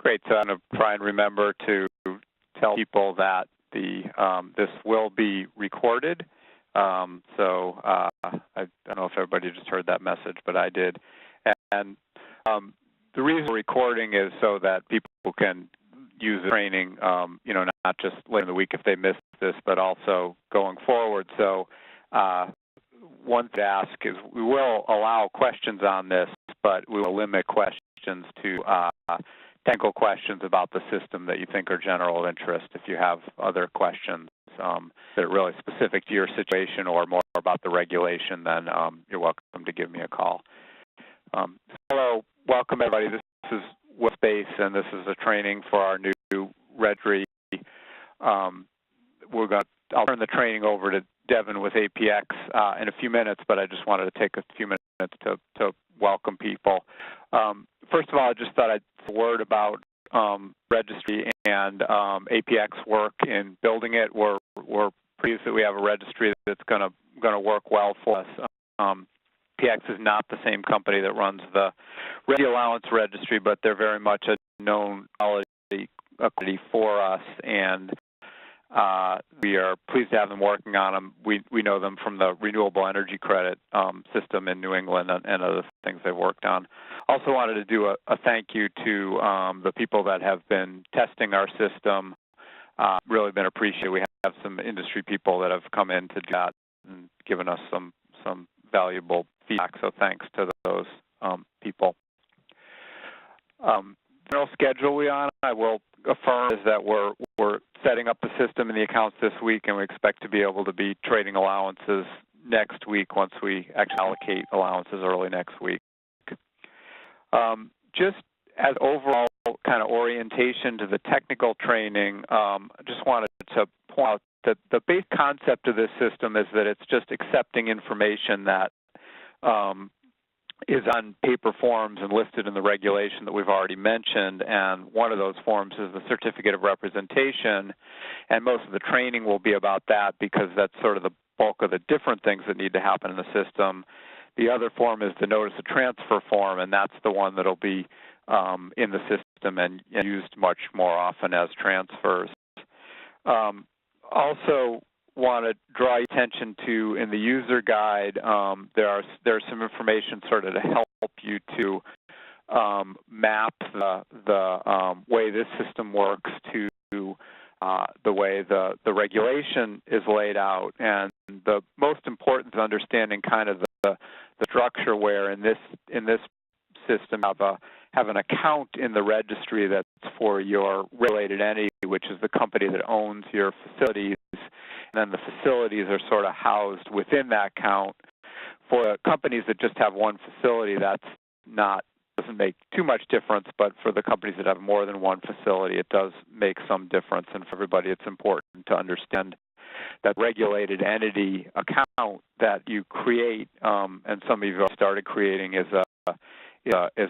Great. So I'm going to try and remember to tell people that this will be recorded. I don't know if everybody just heard that message, but I did. And the reason we're recording is so that people can use the training, not just later in the week if they missed this, but also going forward. So one thing to ask is we will allow questions on this, but we will limit questions to technical questions about the system that you think are general interest. If you have other questions that are really specific to your situation or more about the regulation, then you're welcome to give me a call. Hello, welcome everybody. This is Space, and this is a training for our new Registry. I'll turn the training over to Devin with APX in a few minutes, but I just wanted to take a few minutes to welcome people. First of all, I just thought I'd say a word about Registry and APX work in building it. We're pleased that we have a registry that's going to work well for us. APX is not the same company that runs the Allowance registry, but they're very much a known quality for us, and we are pleased to have them working on them. We know them from the renewable energy credit system in New England and other things they've worked on. Also wanted to do a thank you to the people that have been testing our system. Really been appreciated. We have some industry people that have come in to do that and given us some valuable feedback, so thanks to those people. General schedule we on, I will affirm, is that we're setting up the system and the accounts this week, and we expect to be able to be trading allowances next week once we actually allocate allowances early next week. Just as overall kind of orientation to the technical training, I just wanted to point out that the basic concept of this system is that it's just accepting information that is on paper forms and listed in the regulation that we've already mentioned, and one of those forms is the Certificate of Representation, and most of the training will be about that because that's sort of the bulk of the different things that need to happen in the system. The other form is the Notice of Transfer form, and that's the one that will be in the system and used much more often as transfers. Also want to draw attention to, in the user guide, there's some information sort of to help you to map the way this system works to the way the regulation is laid out. And the most important is understanding kind of the structure where in this system have an account in the registry that's for your related entity, which is the company that owns your facilities. And then the facilities are sort of housed within that account. For companies that just have one facility, doesn't make too much difference, but for the companies that have more than one facility, it does make some difference. And for everybody, it's important to understand that regulated entity account that you create, and some of you have started creating, is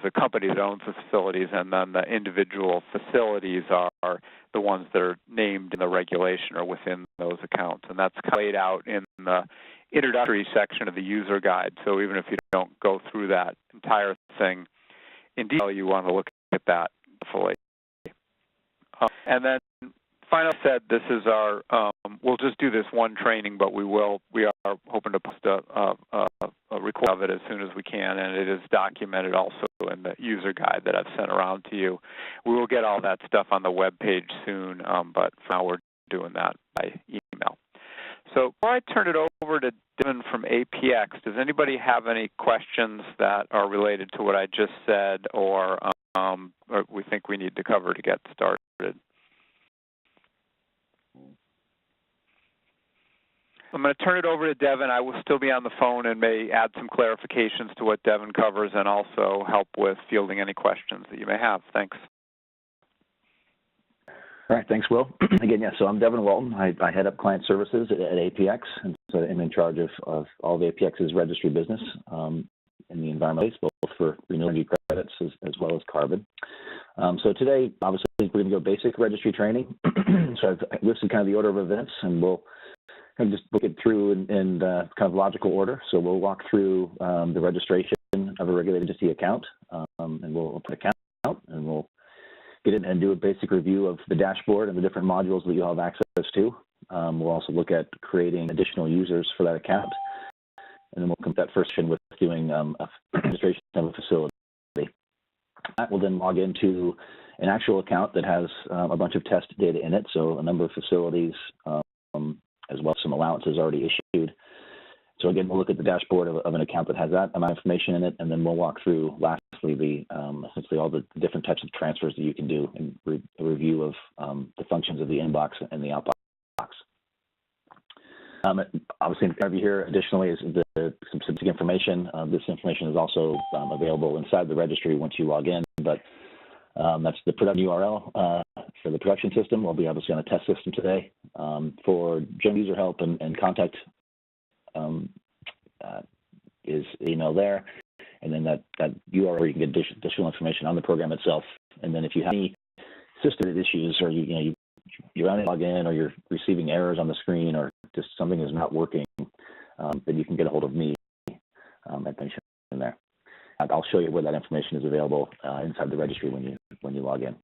a company that owns the facilities, and then the individual facilities are the ones that are named in the regulation or within those accounts. And that's laid out in the introductory section of the user guide. So even if you don't go through that entire thing in detail, you want to look at that fully. And then finally said, this is our, we'll just do this one training, but we are hoping to post a record of it as soon as we can, and it is documented also in the user guide that I've sent around to you. We will get all that stuff on the web page soon, but for now we're doing that by email. So before I turn it over to Devin from APX, does anybody have any questions that are related to what I just said or we think we need to cover to get started? I'm going to turn it over to Devin. I will still be on the phone and may add some clarifications to what Devin covers and also help with fielding any questions that you may have. Thanks. All right, thanks, Will. Again, so I'm Devin Walton. I head up client services at APX, and so I'm in charge of all of APX's registry business in the environmental space, both for renewable energy credits as well as carbon. So today, obviously, we're going to go basic registry training. So I've listed kind of the order of events, and we'll kind of just look it through in kind of logical order. So we'll walk through the registration of a regulated entity account, and we'll put account, and we'll get in and do a basic review of the dashboard and the different modules that you'll have access to. We'll also look at creating additional users for that account. And then we'll complete that first session with doing a registration of a facility. That will then log into an actual account that has a bunch of test data in it, so a number of facilities, as well as some allowances already issued. So again, we'll look at the dashboard of an account that has that amount of information in it, and then we'll walk through, lastly, essentially all the different types of transfers that you can do, and a review of the functions of the inbox and the outbox. Obviously, in front of you here, additionally, is some specific information. This information is also available inside the registry once you log in, but that's the production URL for the production system. We'll be obviously on a test system today. For general user help and contact is email there, and then that URL where you can get additional information on the program itself. And then if you have any system issues, or you're on login, or you're receiving errors on the screen, or just something is not working, then you can get a hold of me at mention in there. I'll show you where that information is available inside the registry when you log in.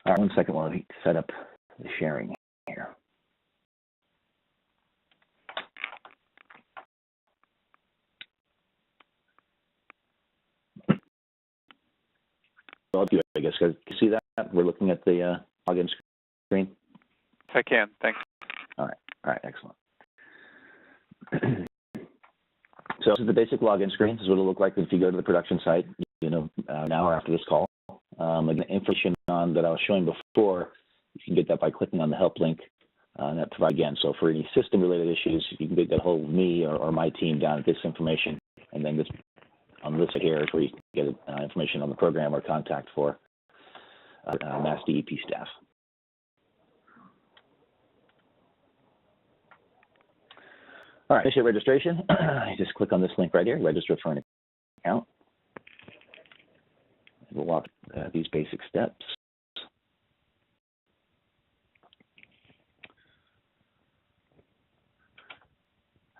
All right, 1 second while I set up the sharing here. Well, I guess, guys, can you see that? We're looking at the login screen. I can, thanks. All right, excellent. So this is the basic login screen. This is what it'll look like if you go to the production site, now or after this call. Again, information on that I was showing before, you can get that by clicking on the help link, and that provides again. So for any system-related issues, you can get a hold of me or my team down at this information, and then this on this here is where you can get information on the program or contact for Mass DEP staff. All right, initiate registration. Just click on this link right here, register for an account. We'll walk these basic steps.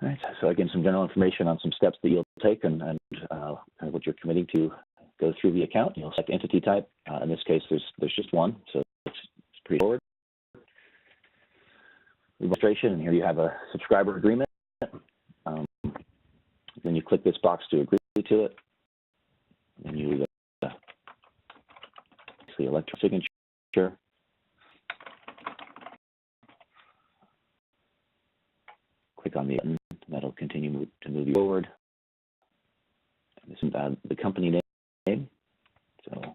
All right, so again, some general information on some steps that you'll take and what you're committing to go through the account. You'll select entity type. In this case, there's just one, so it's pretty forward. Registration, and here you have a subscriber agreement. Then you click this box to agree to it. And you elect your signature. Click on the button. That'll continue to move you forward. And this is the company name. So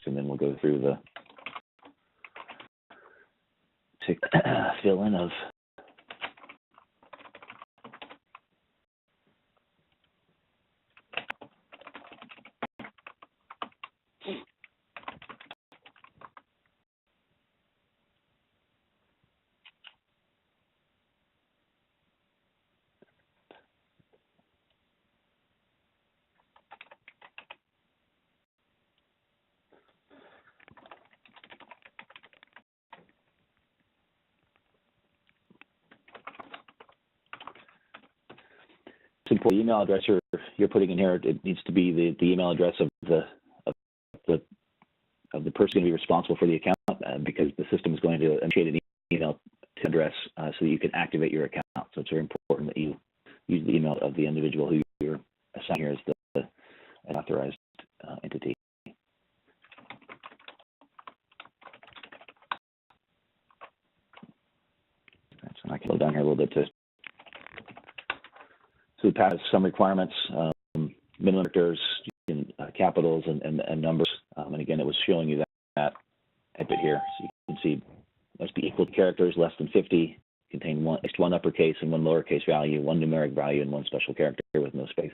and then we'll go through the fill in of the email address you're putting in here. It needs to be the email address of the person going to be responsible for the account, because the system is going to initiate an email to address so that you can activate your account. So it's very important that you use the email of the individual who you're assigned here as an authorized entity. So I can go down here a little bit to. So it has some requirements, minimum characters, capitals, and numbers. And again, it was showing you that a bit here. So you can see must be equal to characters, less than 50, contain at least one uppercase and one lowercase value, one numeric value, and one special character with no spaces.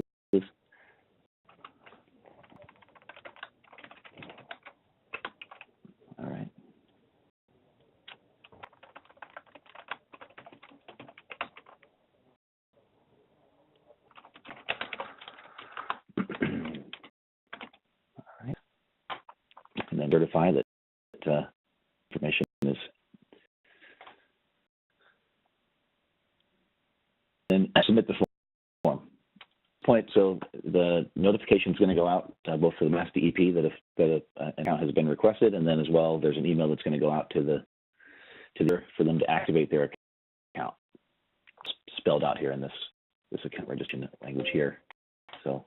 All right. And then verify that information is. And submit the form. So the notification is going to go out both for the Mass DEP that an account has been requested, and then as well there's an email that's going to go out to for them to activate their account. It's spelled out here in this account registry language here. So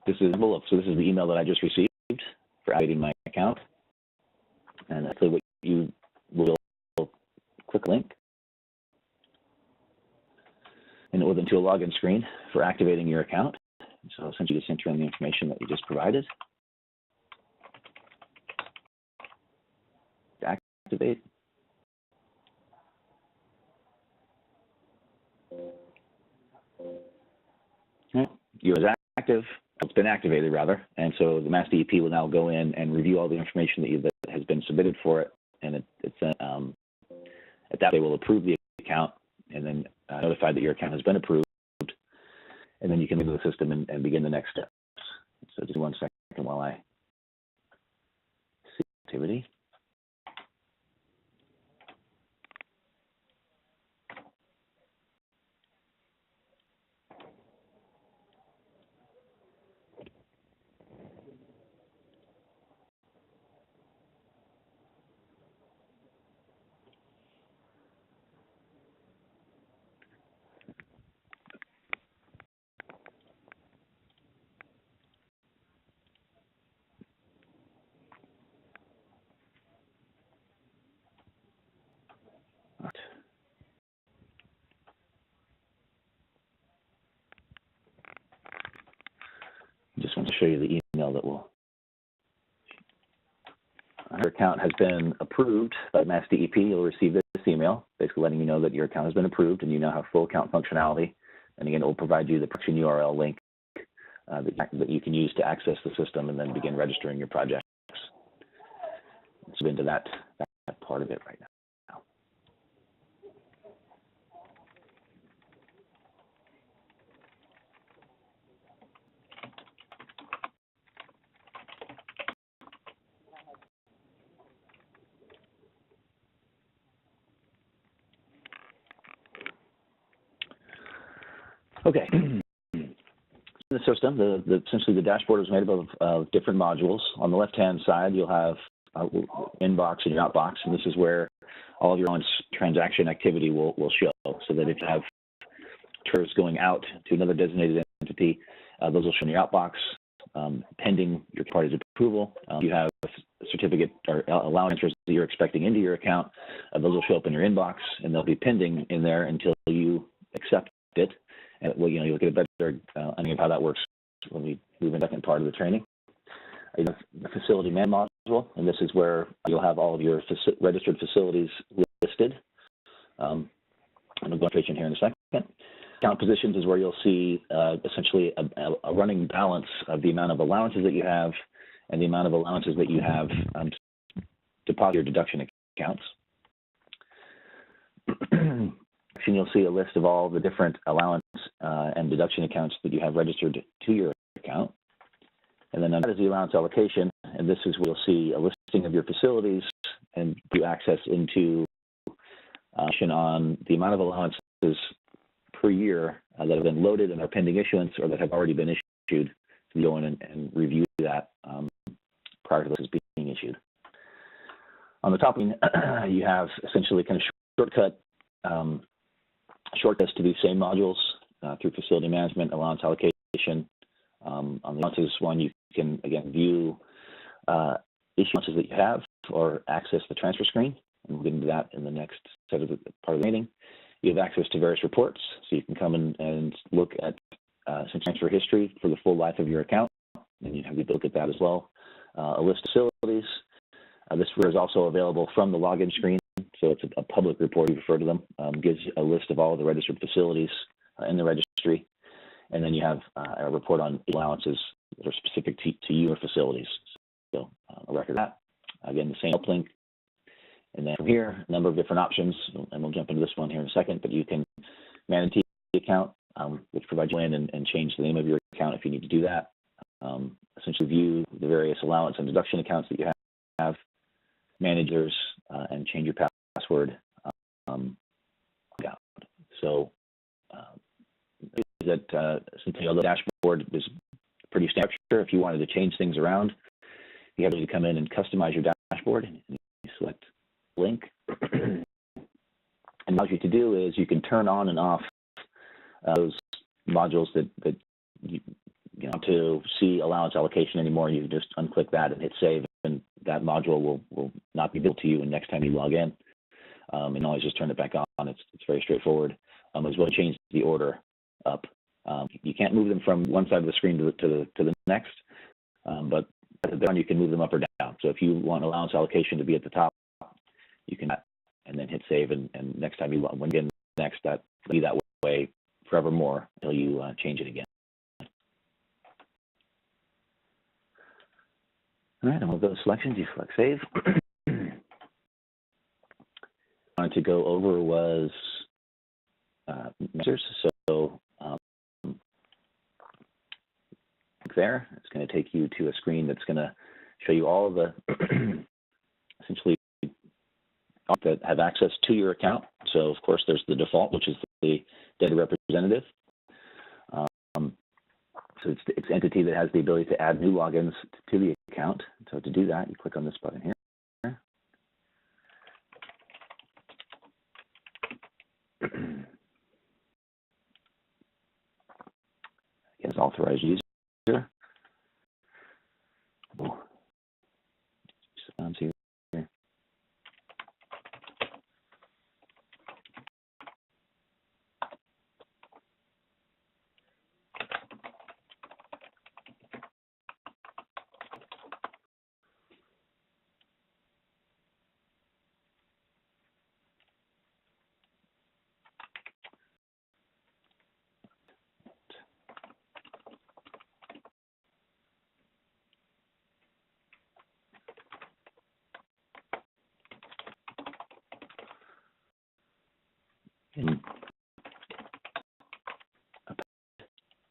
this is the email that I just received for activating my account, and that's what you will click link, and it will then to a login screen for activating your account. So essentially just enter in the information that you just provided. Activate. You're active. It's been activated rather, and so the Mass DEP will now go in and review all the information that has been submitted for it, and at that they will approve the account and then notify that your account has been approved, and then you can leave the system and begin the next steps. So just 1 second while I see activity. Just want to show you the email that will. Your account has been approved by Mass DEP. You'll receive this email, basically letting you know that your account has been approved and you now have full account functionality. And again, it will provide you the production URL link that you can use to access the system and then begin registering your projects. So into that part of it right now. Okay. The system, essentially the dashboard is made up of different modules. On the left-hand side, you'll have inbox and your outbox, and this is where all of your transaction activity will show. So that if you have transfers going out to another designated entity, those will show in your outbox, pending your party's approval. You have a certificate or allowance transfers that you're expecting into your account. Those will show up in your inbox, and they'll be pending in there until you accept it. And you'll get a better understanding of how that works when we move in the second part of the training. The facility man module, and this is where you'll have all of your registered facilities listed. I'm going to go into here in a second. Account positions is where you'll see essentially a running balance of the amount of allowances that you have and the amount of allowances that you have deposit your deduction accounts. You'll see a list of all the different allowance and deduction accounts that you have registered to your account. And then that is the allowance allocation, and this is where you'll see a listing of your facilities and do access into on the amount of allowances per year that have been loaded and are pending issuance or that have already been issued. So you go in and review that prior to this being issued. On the top, you have essentially kind of shortcuts to these same modules through facility management, allowance allocation. On the allowances one, you can, again, view issuances that you have or access the transfer screen, and we'll get into that in the next part of the meeting. You have access to various reports, so you can come in and look at some transfer history for the full life of your account, and you have the ability to look at that as well. A list of facilities. This is also available from the login screen. So it's a public report, you refer to them, gives you a list of all of the registered facilities in the registry. And then you have a report on allowances that are specific to your facilities. So a record of that. Again, the same help link. And then from here, a number of different options, and we'll jump into this one here in a second, but you can manage the account, which provides you in and change the name of your account if you need to do that. Essentially view the various allowance and deduction accounts that you have, managers, and change your password. So essentially, although the dashboard is pretty standard, if you wanted to change things around, you have to come in and customize your dashboard. And you select link. And what you to do is you can turn on and off those modules that you want to see allowance allocation anymore. You just unclick that and hit save, and that module will not be built to you. And next time you log in, and always just turn it back on. It's very straightforward. As well, change the order up. You can't move them from one side of the screen to the next, but then you can move them up or down. So if you want allowance allocation to be at the top, you can, and then hit save, and next time you log in next, that will be that way forevermore until you change it again. All right, and with those selections, you select save. I wanted to go over was measures. So there, it's going to take you to a screen that's going to show you all of the essentially that have access to your account. So of course there's the default, which is the data representative. So it's entity that has the ability to add new logins to the account. So to do that, you click on this button here. As authorized user. Sounds here.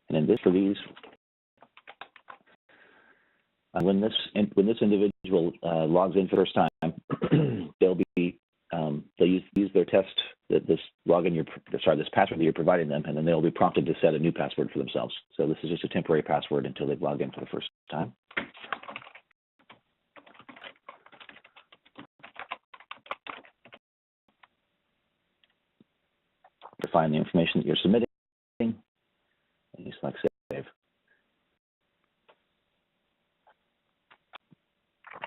And in this, for these, when this individual logs in for the first time, they'll use their test, this password that you're providing them, and then they'll be prompted to set a new password for themselves. So this is just a temporary password until they've logged in for the first time. Define the information that you're submitting, and you select save.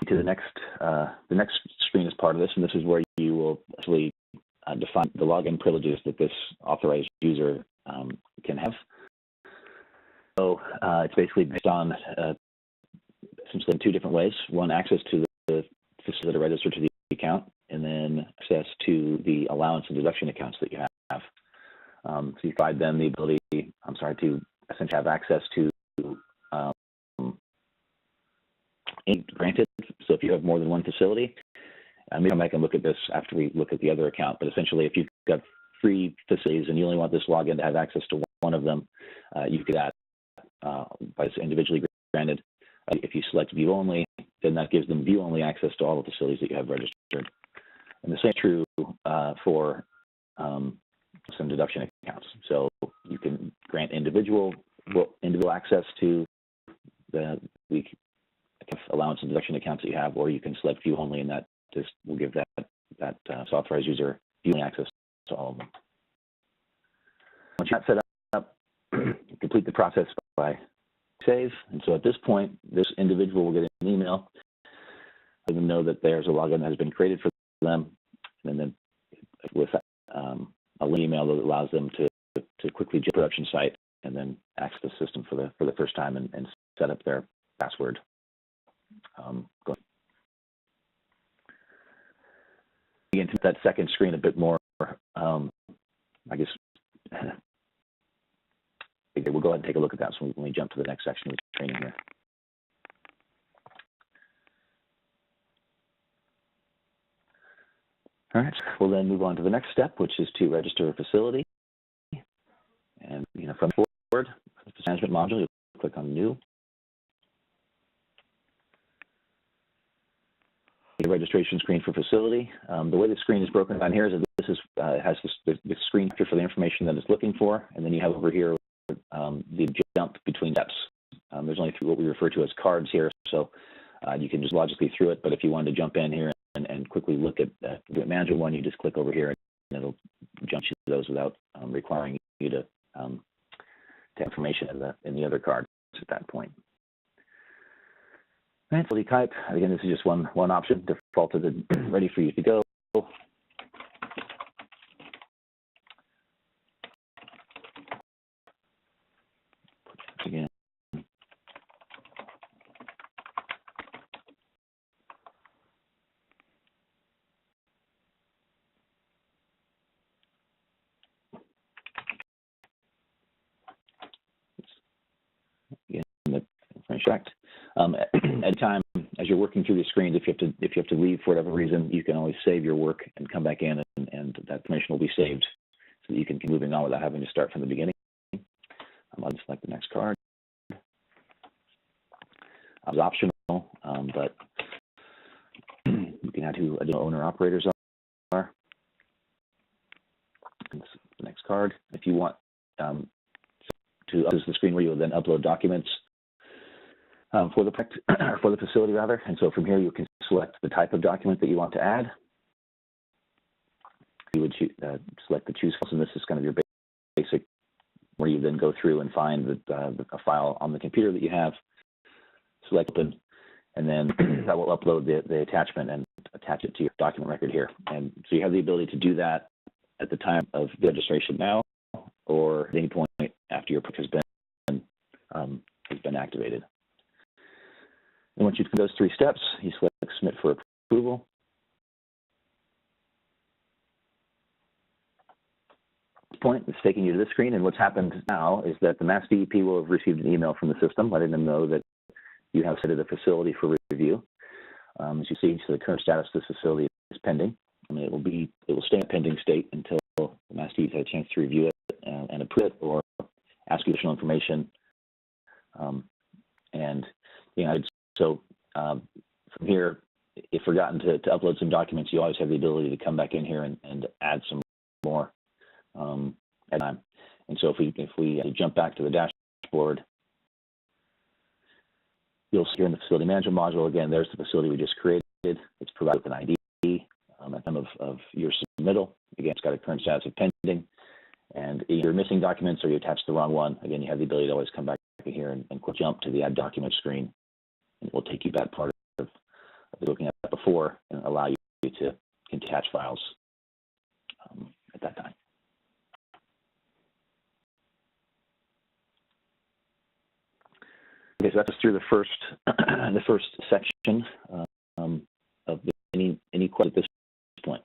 To the next screen is part of this, and this is where you will actually define the login privileges that this authorized user can have. So it's basically based on essentially in two different ways. One, access to the facilities that are registered to the account, and then access to the allowance and deduction accounts that you have. So you provide them the ability, to essentially have access to granted. So if you have more than one facility, maybe I can look at this after we look at the other account, but essentially if you've got 3 facilities and you only want this login to have access to one of them, you could add by individually granted. If you select view only, then that gives them view only access to all the facilities that you have registered. And the same is true for some deduction accounts. So you can grant individual access to the allowance and deduction accounts that you have, or you can select view only, and that just will give that authorized user viewing access to all of them. Once you have set up, complete the process by save. And so at this point, this individual will get an email, let them know that there's a login that has been created for them, and then with a link email that allows them to quickly jump to the production site and then access the system for the first time and set up their password. Again, to that second screen a bit more, I guess we'll go ahead and take a look at that when we jump to the next section of the training here. All right, we'll then move on to the next step, which is to register a facility. And from the board, management module, you'll click on New. The registration screen for facility. The way the screen is broken down here is that this is has the screen for the information that it's looking for, and then you have over here the jump between steps. There's only what we refer to as cards here, so you can just logically through it. But if you wanted to jump in here and quickly look at the manager one, you just click over here, and it'll jump to those without requiring you to information in the other cards at that point. And facility type, again, this is just one option, defaulted ready for you to go. Again. Again, the information at time as you're working through the screens, if you have to leave for whatever reason, you can always save your work and come back in, and that information will be saved so that you can keep moving on without having to start from the beginning. I'll just select the next card. It's optional, but you can add who additional owner operators are. The next card. If you want to use the screen where you will then upload documents for the facility rather, and so from here you can select the type of document that you want to add. You would select the choose files, and this is kind of your basic, where you then go through and find a file on the computer that you have, select open, and then that will upload the attachment and attach it to your document record here. And so you have the ability to do that at the time of the registration now, or at any point after your book has been activated. And once you've done those 3 steps, you select Submit for approval. At this point, it's taking you to this screen, and what's happened now is that the Mass DEP will have received an email from the system letting them know that you have set a facility for review. As you see, so the current status of this facility is pending. I mean, it will stay in a pending state until the Mass DEP has a chance to review it and approve it, or ask you additional information. So from here, if forgotten to upload some documents, you always have the ability to come back in here and add some more at time. And so if we jump back to the dashboard, you'll see here in the facility management module, again, there's the facility we just created. It's provided with an ID at the time of your submittal. Again, it's got a current status of pending. And either you're missing documents or you attached the wrong one, again, you have the ability to always come back in here and quick jump to the Add Document screen. And it will take you back part of looking at that before and allow you to attach files at that time. Okay, so that's through the first section of any questions at this point.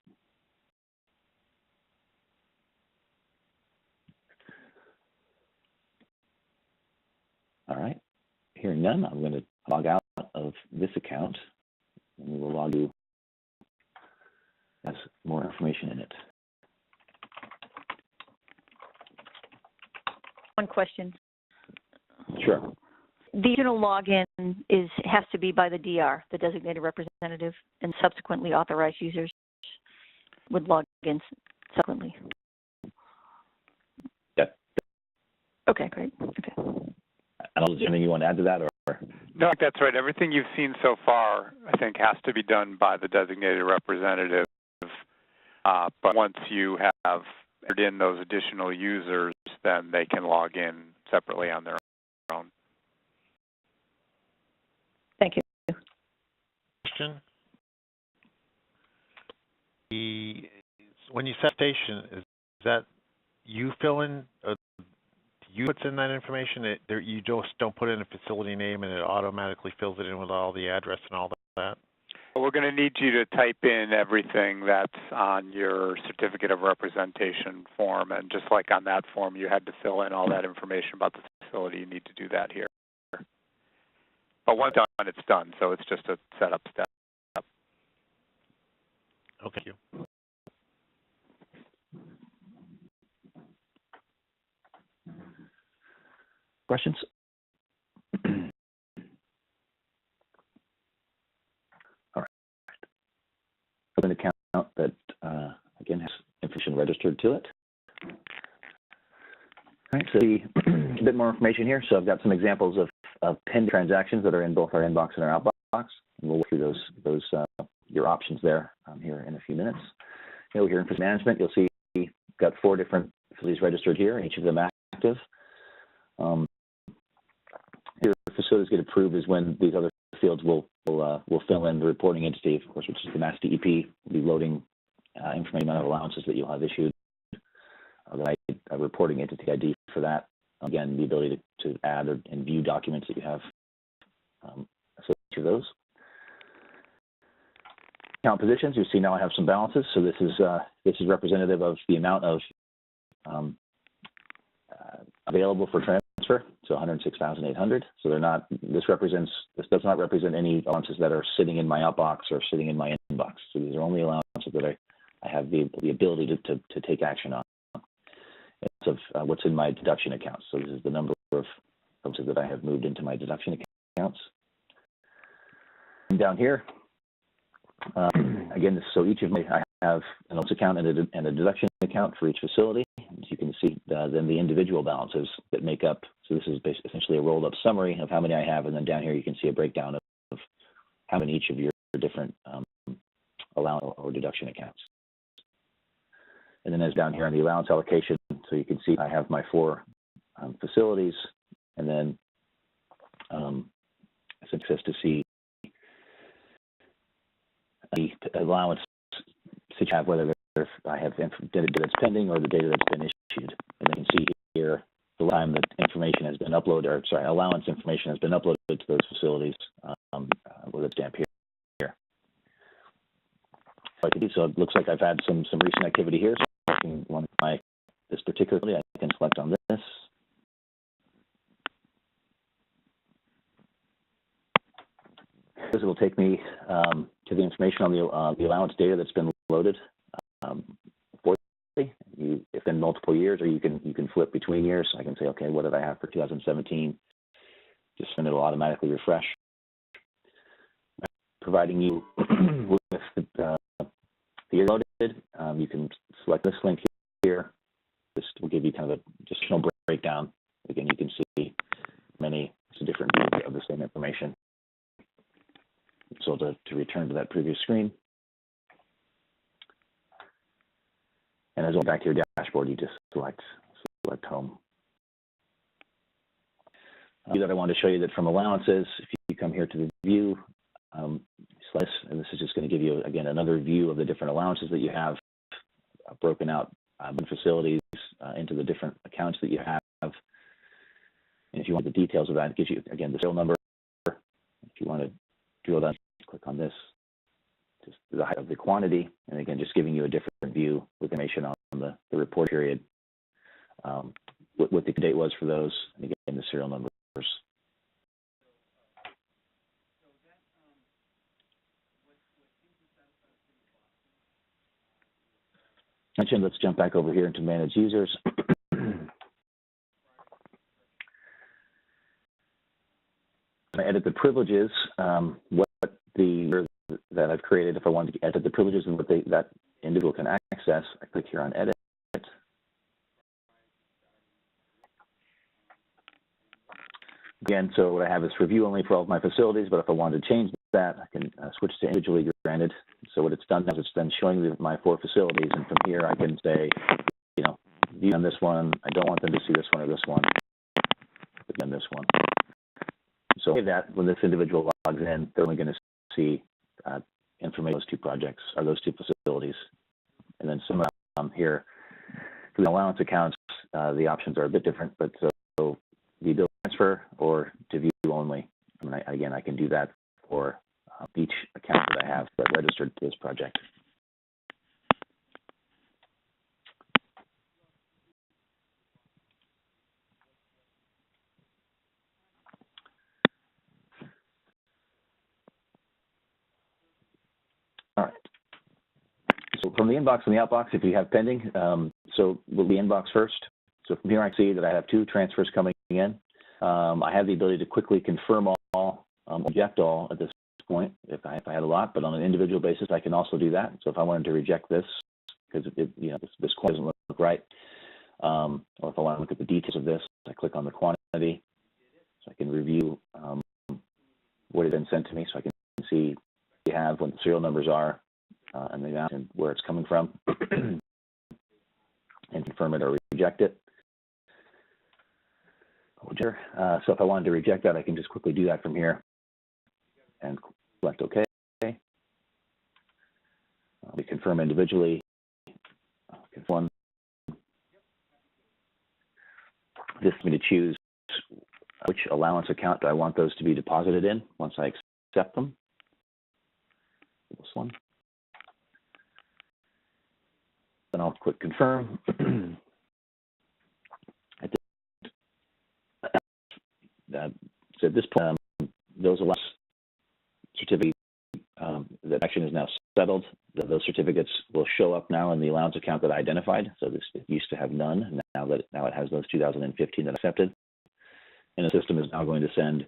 All right, hearing none, I'm going to log out of this account, and we will log you as more information in it. One question. Sure. The original login has to be by the DR, the designated representative, and subsequently authorized users would log in subsequently. Yeah. Okay, great. Okay. I don't know, is there anything you want to add to that, or? No, I think that's right. Everything you've seen so far, I think, has to be done by the designated representative. But once you have entered in those additional users, then they can log in separately on their own. Thank you. Question. When you set station, is that you fill in? You put in that information. You just don't put in a facility name, and it automatically fills it in with all the address and all that. We're going to need you to type in everything that's on your certificate of representation form, and just like on that form, you had to fill in all that information about the facility. You need to do that here. But once done, it's done. So it's just a setup step. Okay. Thank you. Questions? All right. Open an account that, again, has information registered to it. All right, so a bit more information here. So I've got some examples of pending transactions that are in both our inbox and our outbox. And we'll work through those your options there here in a few minutes. Here in facility management, you'll see we've got 4 different facilities registered here, each of them active. Here, facilities get approved is when these other fields will fill in the reporting entity, of course, which is the Mass DEP. Will be loading information on allowances that you'll have issued. A reporting entity ID for that. Again, the ability to add and view documents that you have associated to those. Account positions, you see now I have some balances. So this is representative of the amount of available for transfer. So 106,800. So they're not. This does not represent any allowances that are sitting in my outbox or sitting in my inbox. So these are only allowances that I have the ability to take action on. Of what's in my deduction accounts. So this is the number of allowances that I have moved into my deduction accounts. And down here, again, so each of my, I have an allowance account and a deduction account for each facility. As you can see, then the individual balances that make up, so this is essentially a rolled up summary of how many I have, and then down here you can see a breakdown of how many each of your different allowance or deduction accounts. And then as down here on the allowance allocation, so you can see I have my 4 facilities, and then access to see the allowance to have whether I have data that's pending or the data that's been issued. And then you can see here the time that information has been uploaded, or sorry, allowance information has been uploaded to those facilities with a stamp here. So it looks like I've had some recent activity here. So I can want this particularly, I can select on this. This will take me to the information on the allowance data that's been loaded. If in multiple years, or you can flip between years. I can say, okay, what did I have for 2017? Just and it'll automatically refresh. Providing you with the year loaded, you can select this link here. This will give you kind of a additional breakdown. Again, you can see many different views of the same information. So to return to that previous screen. And as well back to your dashboard, you just select home. That I want to show you that from allowances, if you come here to the view, and this is just going to give you, again, another view of the different allowances that you have broken out in facilities into the different accounts that you have. And if you want the details of that, it gives you, again, the serial number. If you want to drill down, click on this, just the height of the quantity, and again, just giving you a different view with information on the report period, what the date was for those, and again, the serial numbers. Let's jump back over here into manage users. I edit the privileges, that I've created. If I wanted to edit the privileges and what that individual can access, I click here on edit. Again, so what I have is review only for all of my facilities, but if I wanted to change that, I can switch to individually granted. So what it's done is it's then showing my 4 facilities, and from here I can say, view on this one, I don't want them to see this one or this one, but then this one. So that when this individual logs in, they're only going to see information on those 2 projects, or those 2 facilities. And then some here, for the allowance accounts, the options are a bit different, but so the ability to transfer or to view only. Again, I can do that for each account that I have that registered to this project. All right. So from the inbox and the outbox, if you have pending, so we'll be inbox first. So from here I see that I have 2 transfers coming in. I have the ability to quickly confirm all, reject all at this point if I had a lot, but on an individual basis, I can also do that. So if I wanted to reject this because this quantity doesn't look right, or if I want to look at the details of this, I click on the quantity, so I can review what had been sent to me, so I can see what the serial numbers are and the amount and where it's coming from, and confirm it or reject it. So if I wanted to reject that, I can just quickly do that from here and select OK. We confirm individually. One. This is me to choose which allowance account do I want those to be deposited in once I accept them. This one. Then I'll click confirm. So at this point, those allowance certificates, the action is now settled. Those certificates will show up now in the allowance account that I identified. So it used to have none, and now it has those 2015 that I accepted. And the system is now going to send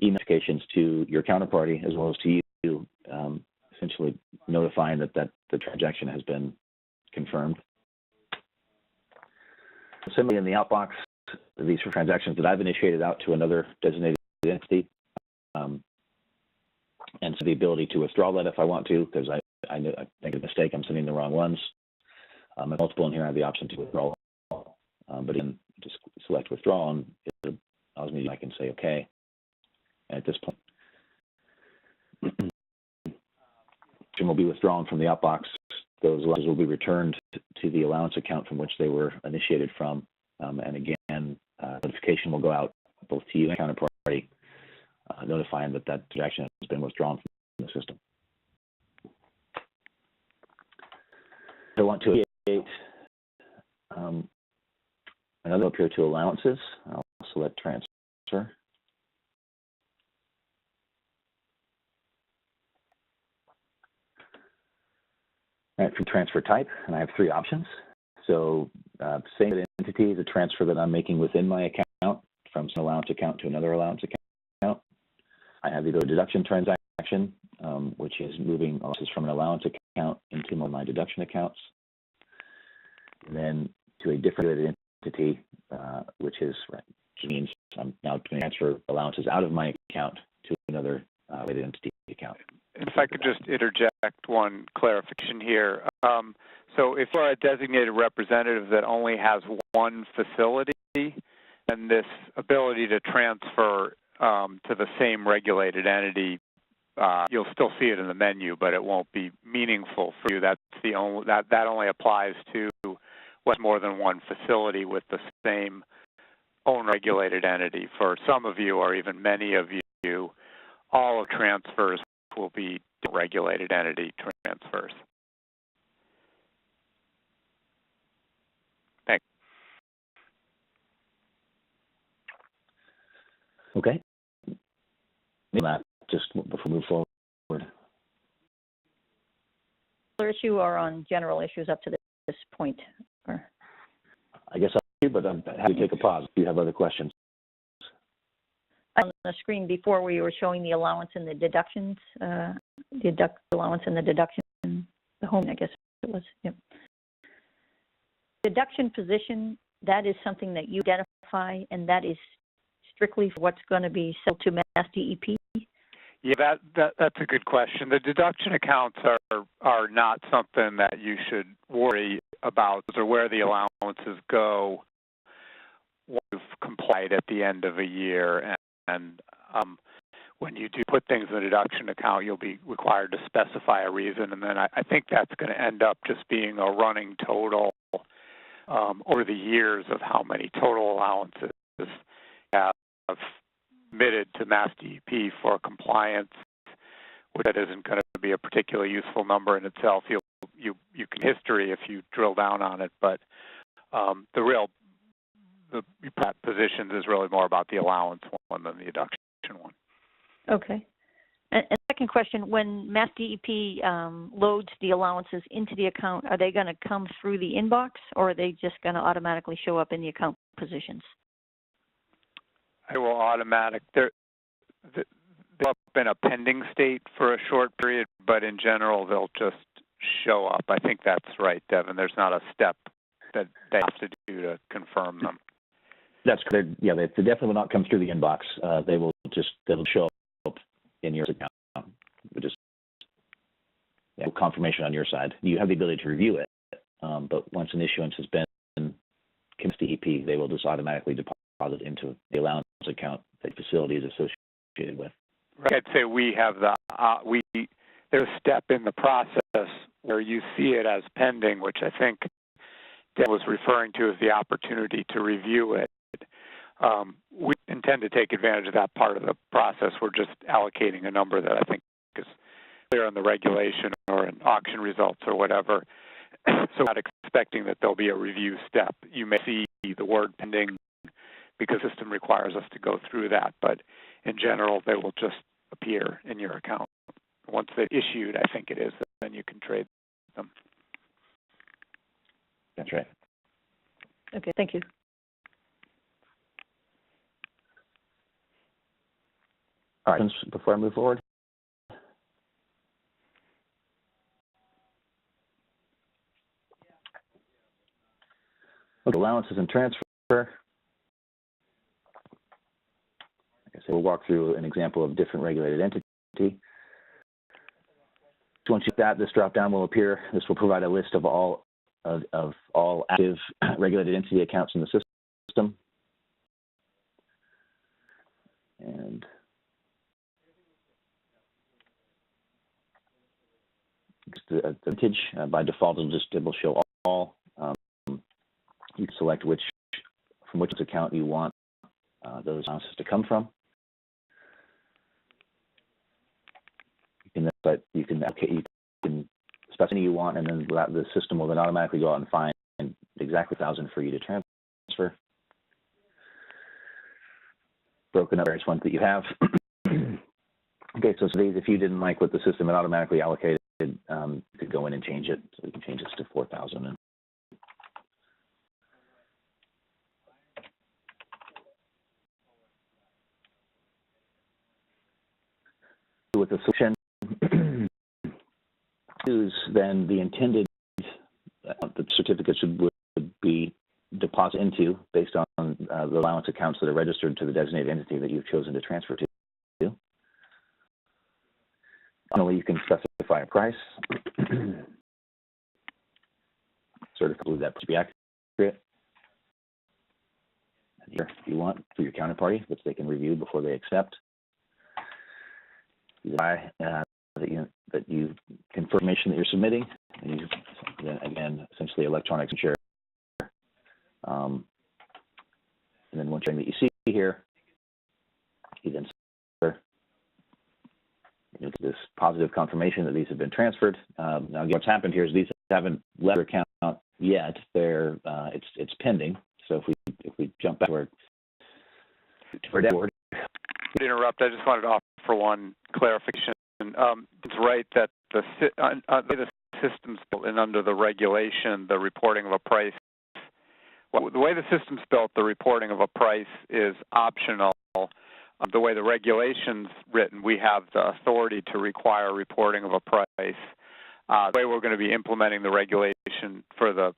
email notifications to your counterparty as well as to you, essentially notifying that the transaction has been confirmed. Similarly, in the outbox, these are transactions that I've initiated out to another designated entity, and so the ability to withdraw that if I want to, because I make a mistake, I'm sending the wrong ones. Multiple in here, I have the option to withdraw, but again, just select withdraw, and it allows me, I can say OK. And at this point, will be withdrawn from the outbox. Those allowances will be returned to the allowance account from which they were initiated from. And again, notification will go out both to you and counterparty, notifying that transaction has been withdrawn from the system. I want to create another up here to allowances. I'll select transfer. All right, from transfer type, and I have three options. So same entity, the transfer that I'm making within my account from an allowance account to another allowance account. I have the deduction transaction, which is moving allowances from an allowance account into one of my deduction accounts. And then to a different entity, which means I'm now going to transfer allowances out of my account to another related entity account. If I could just interject one clarification here. So if we're a designated representative that only has one facility, then this ability to transfer to the same regulated entity, you'll still see it in the menu, but it won't be meaningful for you. That's the only that only applies to what's more than one facility with the same own regulated entity. For some of you, or even many of you, all of transfers will be regulated entity transfers. Thanks. Okay. That just before we move forward. Issue or on general issues up to this point? Or? I guess I'll do, but I'm happy to take a pause if you have other questions. On the screen before we were showing the allowance and the deductions, allowance and the deduction, the home, I guess it was. Yep. Deduction position, that is something that you identify, and that is strictly for what's going to be sold to Mass DEP? Yeah, that's a good question. The deduction accounts are not something that you should worry about. Those are where the allowances go once you've complied at the end of a year. And when you do put things in the deduction account, you'll be required to specify a reason. And then I think that's going to end up just being a running total over the years of how many total allowances you have submitted to Mass DEP for compliance, which that isn't going to be a particularly useful number in itself. You can history if you drill down on it, but the positions is really more about the allowance one than the deduction one. Okay. And second question, when Mass DEP loads the allowances into the account, are they going to come through the inbox, or are they just going to automatically show up in the account positions? It will automatic. They're up in a pending state for a short period, but in general, they'll just show up. I think that's right, Devin. There's not a step that they have to do to confirm them. That's correct. Yeah, they definitely will not come through the inbox. They'll show up in your account. Just confirmation on your side. You have the ability to review it, but once an issuance has been committed to EP, they will just automatically deposit into the allowance account that the facility is associated with. Right. I'd say we have there's a step in the process where you see it as pending, which I think Dan was referring to as the opportunity to review it. We intend to take advantage of that part of the process. We're just allocating a number that I think is clear in the regulation or in auction results or whatever. So we're not expecting that there'll be a review step. You may see the word pending because the system requires us to go through that, but in general, they will just appear in your account. Once they're issued, I think it is, then you can trade them. That's right. Okay, thank you. All right, before I move forward. Okay, allowances and transfer. Like I said, we'll walk through an example of different regulated entity. Once you hit that, this drop-down will appear. This will provide a list of all active regulated entity accounts in the system. And the vintage by default it will show all. You can select from which account you want those allowances to come from. You can specify any you want, and then the system will then automatically go out and find exactly 1,000 for you to transfer. Broken up various ones that you have. Okay, so these, if you didn't like what the system had automatically allocated, you could go in and change it. So we can change this to 4,000. With the solution, then the intended the certificates would be deposited into based on the allowance accounts that are registered to the designated entity that you've chosen to transfer to. Finally, you can specify a price. Certify that to be accurate. And here, if you want, for your counterparty, which they can review before they accept. That you confirmation that you're submitting, and then again, essentially electronic signature. And then one thing that you see here, you then get this positive confirmation that these have been transferred. Now, what's happened here is these haven't left your account yet. They're it's pending. So if we jump backward to our dashboard. To interrupt, I just wanted to offer one clarification. It's right that the system's built and under the regulation, the reporting of a price. Well, the way the system's built, the reporting of a price is optional. The way the regulation's written, we have the authority to require reporting of a price. The way we're going to be implementing the regulation for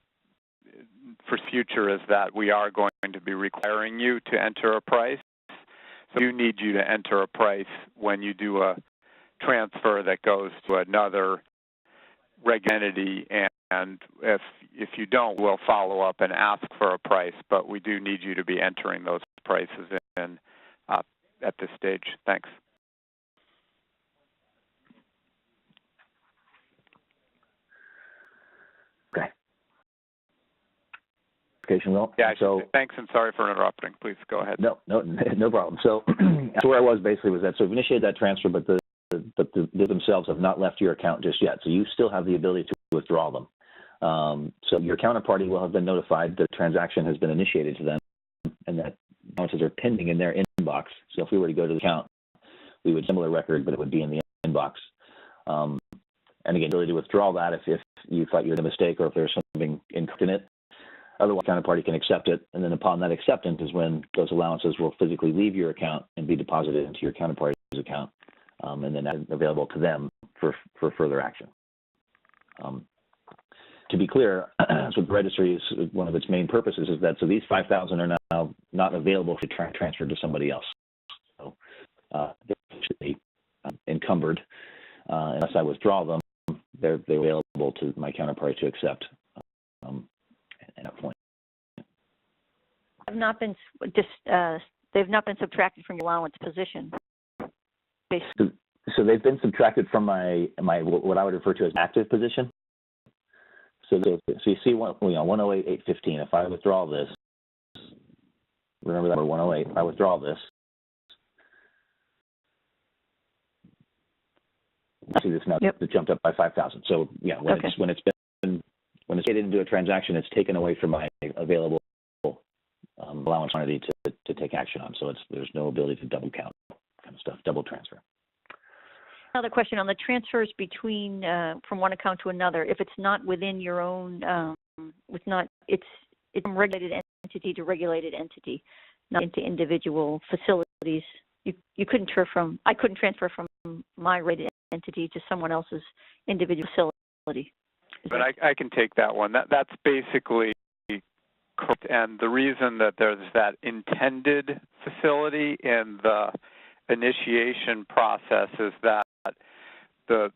future is that we are going to be requiring you to enter a price. So we do need you to enter a price when you do a transfer that goes to another reg entity, and if you don't, we'll follow up and ask for a price, but we do need you to be entering those prices in at this stage. Thanks. Okay. Will. Yeah, thanks and sorry for interrupting. Please go ahead. No problem. So where I was basically was that, so we've initiated that transfer, but they themselves have not left your account just yet. So you still have the ability to withdraw them. So your counterparty will have been notified the transaction has been initiated to them and that balances are pending in their inbox. So if we were to go to the account, we would similar record, but it would be in the inbox. And again, ability to withdraw that if you thought you had a mistake or if there's something incorrect in it. otherwise, the counterparty can accept it, and then upon that acceptance is when those allowances will physically leave your account and be deposited into your counterparty's account, and then available to them for further action. To be clear, so the registry is one of its main purposes is that so these 5,000 are now not available to transfer to somebody else. So they should be encumbered unless I withdraw them. They're available to my counterparty to accept at that point. Have not been they've not been subtracted from your allowance position. So they've been subtracted from my what I would refer to as active position. So you see 108,815. If I withdraw this, remember that number 108. If I withdraw this, see this now it jumped up by 5,000. So yeah, when it's getting into a transaction, it's taken away from my available allowance quantity to take action on. So there's no ability to double count kind of stuff, double transfer. Another question on the transfers between from one account to another. If it's not within your own, it's from regulated entity to regulated entity, not into individual facilities. You couldn't I couldn't transfer from my regulated entity to someone else's individual facility. But I can take that one. That's basically correct. And the reason that there's that intended facility in the initiation process is that this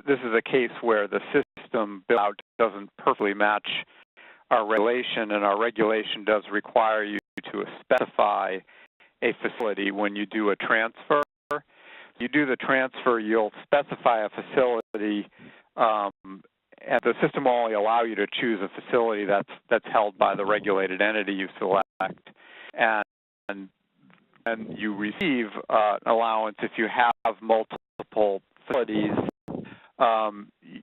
is a case where the system built out doesn't perfectly match our regulation, and our regulation does require you to specify a facility when you do a transfer. You do the transfer, you'll specify a facility, and the system will only allow you to choose a facility that's held by the regulated entity you select, and you receive allowance if you have multiple facilities.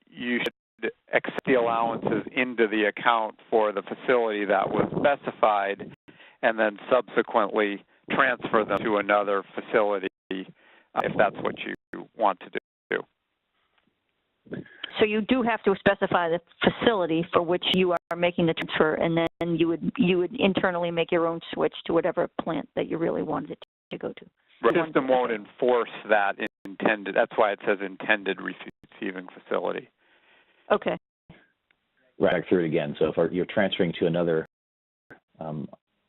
You should accept the allowances into the account for the facility that was specified, and then subsequently transfer them to another facility if that's what you want to do. So you do have to specify the facility for which you are making the transfer, and then you would internally make your own switch to whatever plant that you really wanted it to go to. The system won't enforce that intended. That's why it says intended receiving facility. Okay. Right, back through it again. So if you're transferring to another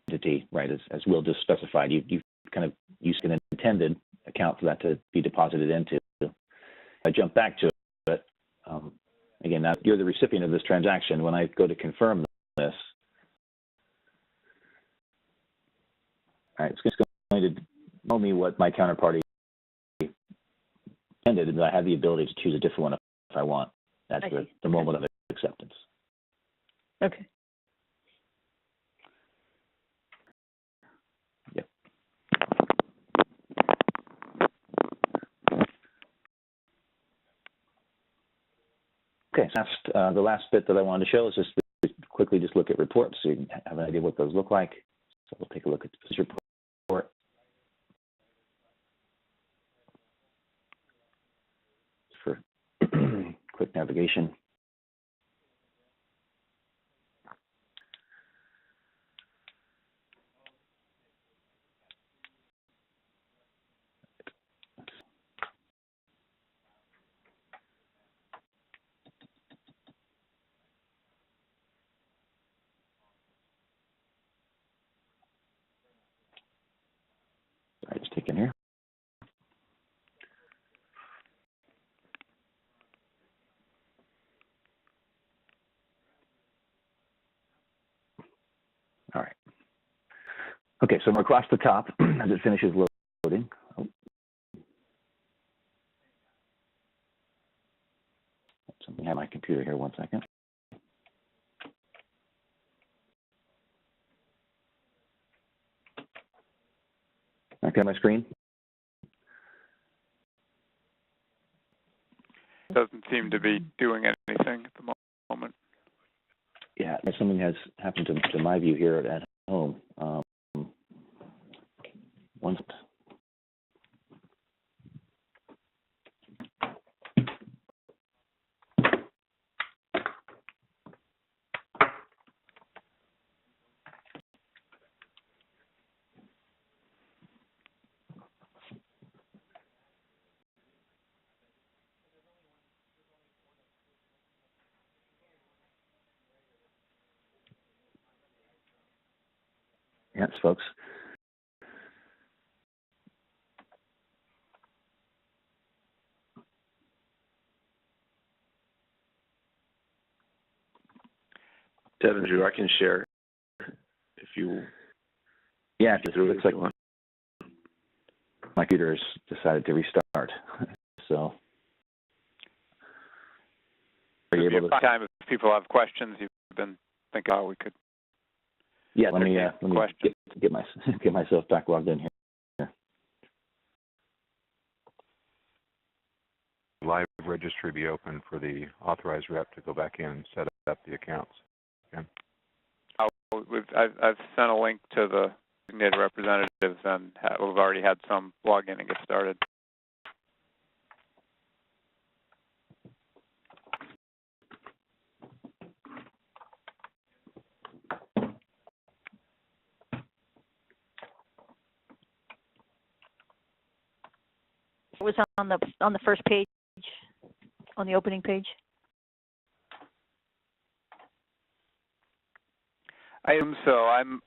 entity, right, as Will just specified, you kind of use an intended account for that to be deposited into. I jump back to it. Again, now you're the recipient of this transaction. When I go to confirm this, all right, it's going to tell me what my counterparty intended, and I have the ability to choose a different one if I want. That's the moment of acceptance. Okay. Yep. Okay, so the last bit that I wanted to show is just quickly look at reports so you can have an idea what those look like. So we'll take a look at this report. For quick navigation. Sorry, just taking here. All right. Okay, so I'm across the top as it finishes loading. Oh. Something on my computer here, 1 second. Okay, my screen. Doesn't seem to be doing anything at the moment. Yeah, something has happened to my view here at home. One. Yes, folks. Devin, Drew, I can share if you. Yeah, it looks like my computer's decided to restart. So, are you able to? Time if people have questions, you've been thinking how we could. Yeah, let me get myself back logged in here. Live registry be open for the authorized rep to go back in and set up the accounts. Okay. I've sent a link to the designated representatives, and we've already had some log in and get started. It was on the first page, on the opening page. I am so. I'm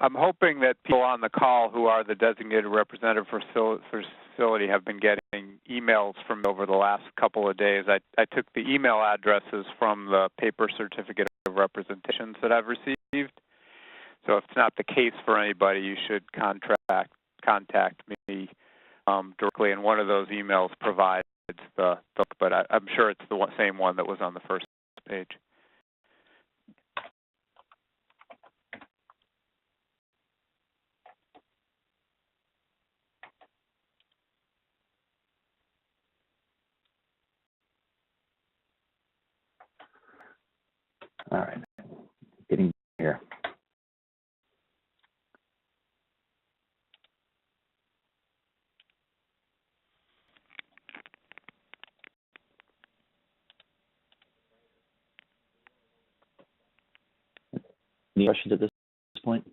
hoping that people on the call who are the designated representative for facility have been getting emails from me over the last couple of days. I took the email addresses from the paper certificate of representations that I've received. So if it's not the case for anybody, you should contact me directly, and one of those emails provides the book, but I'm sure it's the same one that was on the first page. All right, getting here. Any questions at this point?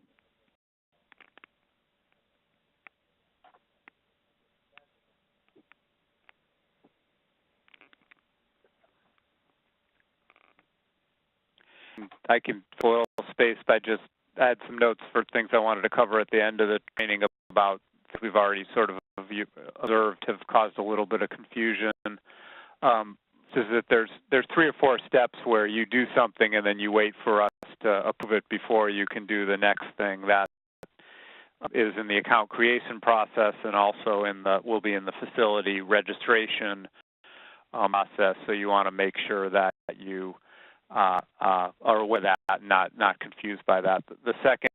I can fill a little space by just add some notes for things I wanted to cover at the end of the training about we've already sort of observed have caused a little bit of confusion. Is that there's 3 or 4 steps where you do something and then you wait for us to approve it before you can do the next thing. That is in the account creation process, and also will be in the facility registration process. So you want to make sure that you are aware of that, not confused by that. The second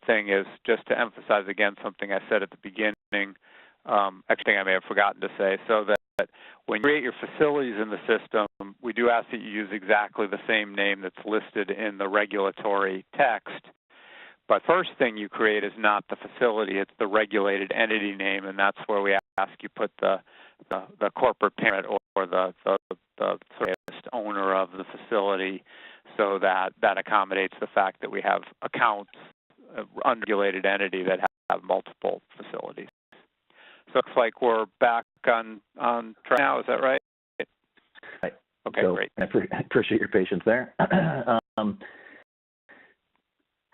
thing is just to emphasize again something I said at the beginning. Actually, I may have forgotten to say, so that when you create your facilities in the system, we do ask that you use exactly the same name that's listed in the regulatory text. But first thing you create is not the facility, it's the regulated entity name, and that's where we ask you put the corporate parent or the owner of the facility, so that accommodates the fact that we have accounts, unregulated entity that have multiple facilities. So it looks like we're back on track now. Is that right? Right. Okay, so great. I appreciate your patience there.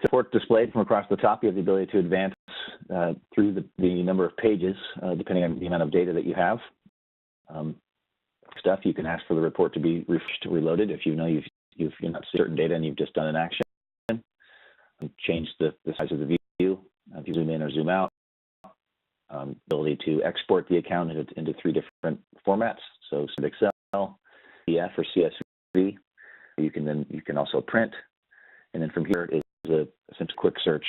Support displayed from across the top. You have the ability to advance through the number of pages, depending on the amount of data that you have. You can ask for the report to be refreshed, reloaded if you know you've not seen certain data and you've just done an action. Change the size of the view if you zoom in or zoom out. Ability to export the account into 3 different formats. So Excel, PDF, or CSV. You can also print, and then from here is a simple quick search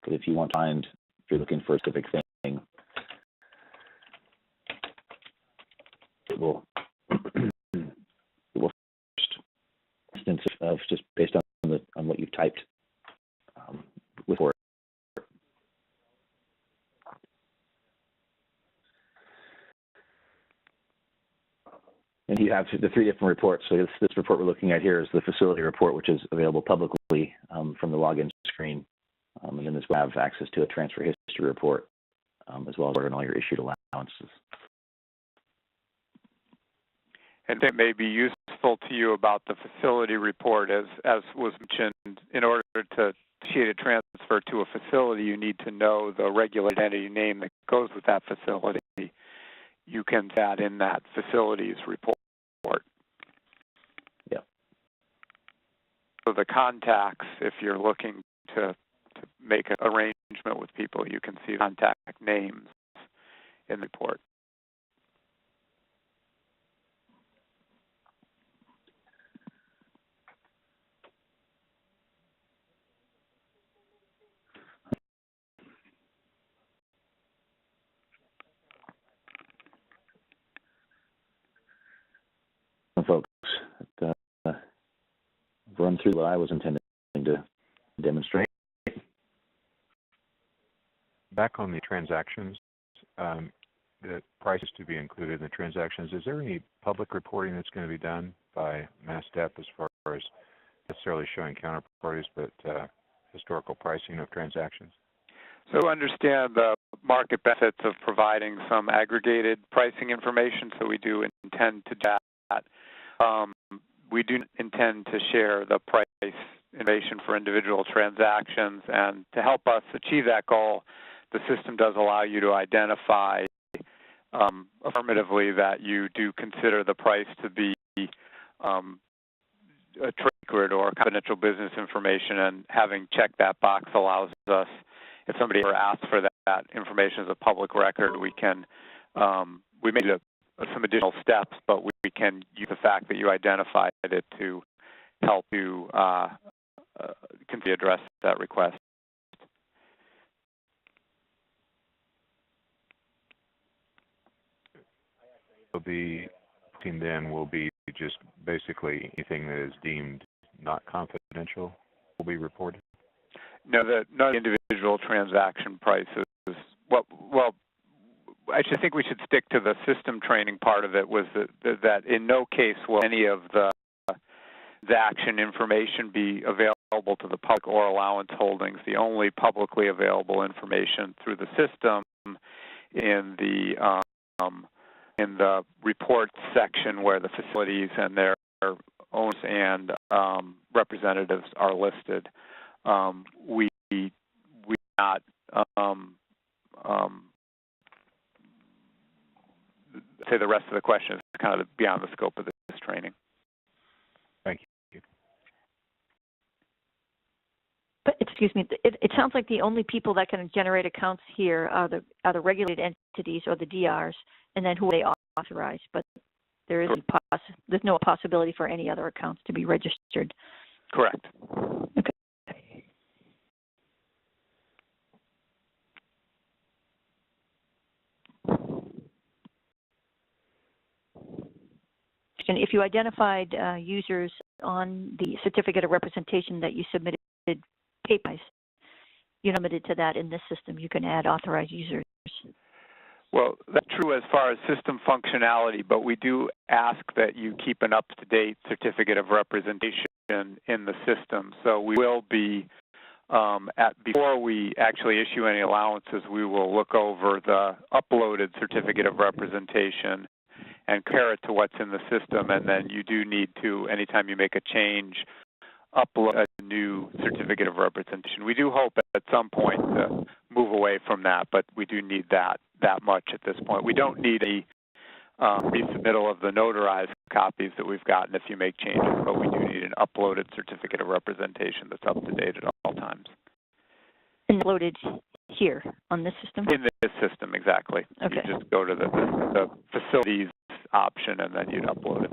if you want to find, if you're looking for a specific thing. It will first instance of just based on what you've typed with Word. And you have the 3 different reports. So this report we're looking at here is the facility report, which is available publicly from the login screen. And then this will have access to a transfer history report, as well as all your issued allowances. And it may be useful to you about the facility report, as was mentioned, in order to initiate a transfer to a facility, you need to know the regulated entity name that goes with that facility. You can add in that facility's report. Yeah. So the contacts, if you're looking to make an arrangement with people, you can see contact names in the report. Folks, run through what I was intending to demonstrate. Back on the transactions, the prices to be included in the transactions, is there any public reporting that's going to be done by MassDep as far as necessarily showing counterparties, but historical pricing of transactions? So understand the market benefits of providing some aggregated pricing information, so we do intend to do that. We do intend to share the price information for individual transactions, and to help us achieve that goal, the system does allow you to identify affirmatively that you do consider the price to be a trade secret or confidential business information, and having checked that box allows us, if somebody ever asks for that information as a public record, we can, we made some additional steps, but we can use the fact that you identified it to help you address that request. So the team then will be just basically anything that is deemed not confidential will be reported? No, no individual transaction prices. Well, I should think we should stick to the system training part of it, was that in no case will any of the transaction information be available to the public or allowance holdings. The only publicly available information through the system in the reports section where the facilities and their owners and representatives are listed. We not say the rest of the question is kind of beyond the scope of this training. Thank you. But excuse me, it sounds like the only people that can generate accounts here are the regulated entities or the DRs, and then who they authorize. But there isn't there's no possibility for any other accounts to be registered. Correct. Okay. And if you identified users on the certificate of representation that you submitted paper-wise, you're limited to that in this system. You can add authorized users. Well, that's true as far as system functionality, but we do ask that you keep an up-to-date certificate of representation in the system. So we will be, before we actually issue any allowances, we will look over the uploaded certificate of representation and compare it to what's in the system, and then you do need to, anytime you make a change, upload a new certificate of representation. We do hope at some point to move away from that, but we do need that much at this point. We don't need a resubmittal of the notarized copies that we've gotten if you make changes, but we do need an uploaded certificate of representation that's up to date at all times. And uploaded here on this system? In this system, exactly. Okay. You just go to the facilities option and then you'd upload it.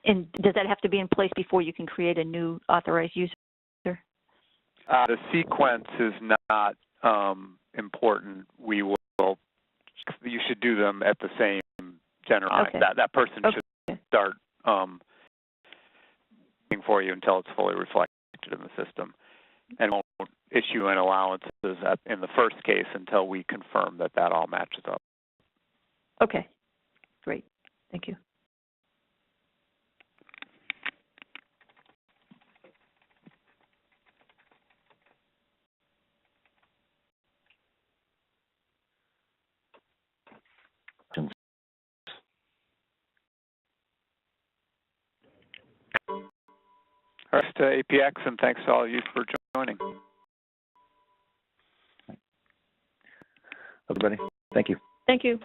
And does that have to be in place before you can create a new authorized user? The sequence is not important. We will. You should do them at the same general time. Okay. That person should start for you until it's fully reflected in the system, and won't issue an allowances in the first case until we confirm that all matches up. Okay. Great. Thank you. Thanks to APX, and thanks to all of you for joining. Everybody, thank you. Thank you.